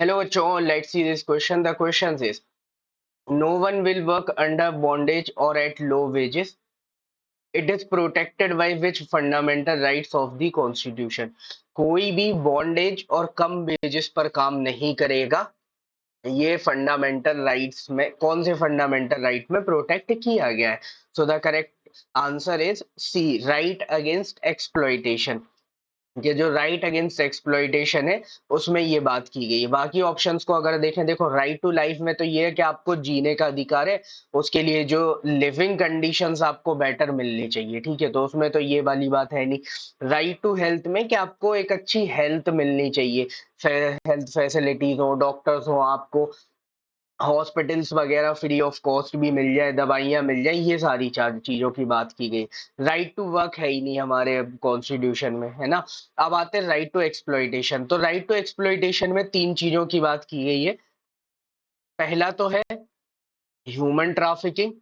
Hello, bachcho. Let's see this question. The question is, no one will work under bondage or at low wages. It is protected by which fundamental rights of the Constitution? कोई भी bondage और कम wages पर काम नहीं करेगा। ये fundamental rights में कौन से फंडामेंटल राइट में प्रोटेक्ट किया गया है? So the correct answer is C, right against exploitation. ये जो राइट अगेंस्ट एक्सप्लॉइटेशन है उसमें ये बात की गई है। बाकी ऑप्शंस को अगर देखें, देखो राइट टू लाइफ में तो ये है कि आपको जीने का अधिकार है, उसके लिए जो लिविंग कंडीशंस आपको बेटर मिलनी चाहिए, ठीक है, तो उसमें तो ये वाली बात है नहीं। राइट टू हेल्थ में कि आपको एक अच्छी हेल्थ मिलनी चाहिए, हेल्थ फैसिलिटीज हो, डॉक्टर्स हो, आपको हॉस्पिटल्स वगैरह फ्री ऑफ कॉस्ट भी मिल जाए, दवाइयाँ मिल जाए, ये सारी चार चीजों की बात की गई। राइट टू वर्क है ही नहीं हमारे कॉन्स्टिट्यूशन में, है ना। अब आते हैं राइट टू एक्सप्लॉइटेशन। तो राइट टू एक्सप्लॉइटेशन में तीन चीजों की बात की गई है। पहला तो है ह्यूमन ट्रैफिकिंग,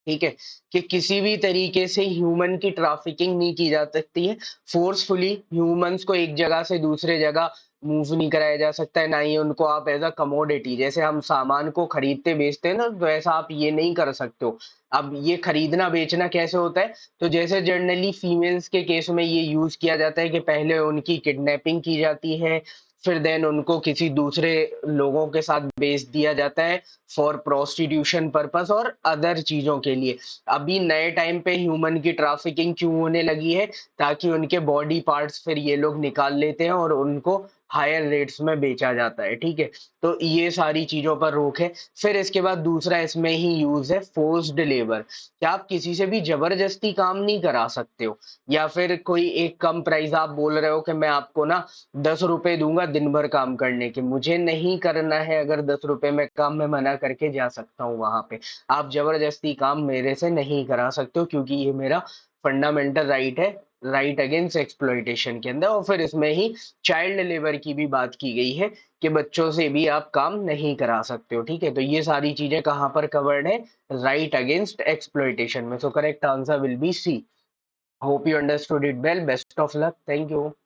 ठीक है, कि किसी भी तरीके से ह्यूमन की ट्रैफिकिंग नहीं की जा सकती है। फोर्सफुली ह्यूमंस को एक जगह से दूसरे जगह मूव नहीं कराया जा सकता है, ना ही उनको आप एज अ कमोडिटी, जैसे हम सामान को खरीदते बेचते हैं ना, तो ऐसा आप ये नहीं कर सकते हो। अब ये खरीदना बेचना कैसे होता है? तो जैसे जनरली फीमेल्स के केस में ये यूज किया जाता है कि पहले उनकी किडनैपिंग की जाती है, फिर देन उनको किसी दूसरे लोगों के साथ बेच दिया जाता है फॉर प्रोस्टिट्यूशन पर्पस और अदर चीजों के लिए। अभी नए टाइम पे ह्यूमन की ट्रैफिकिंग क्यों होने लगी है? ताकि उनके बॉडी पार्ट्स फिर ये लोग निकाल लेते हैं और उनको हायर रेट्स में बेचा जाता है, ठीक है। तो ये सारी चीजों पर रोक है। फिर इसके बाद दूसरा इसमें ही यूज है फोर्स्ड लेबर, क्या आप किसी से भी जबरदस्ती काम नहीं करा सकते हो, या फिर कोई एक कम प्राइस आप बोल रहे हो कि मैं आपको ना 10 रुपए दूंगा दिन भर काम करने के, मुझे नहीं करना है, अगर 10 रुपए में काम मैं मना करके जा सकता हूँ वहां पे। आप जबरदस्ती काम मेरे से नहीं करा सकते हो, क्योंकि ये मेरा फंडामेंटल राइट है, राइट अगेंस्ट एक्सप्लॉइटेशन के अंदर। और फिर इसमें ही चाइल्ड लेबर की भी बात की गई है कि बच्चों से भी आप काम नहीं करा सकते हो, ठीक है। तो ये सारी चीजें कहाँ पर कवर्ड है? राइट अगेंस्ट एक्सप्लॉइटेशन में। So correct answer will be C. Hope you understood it well. Best of luck. Thank you.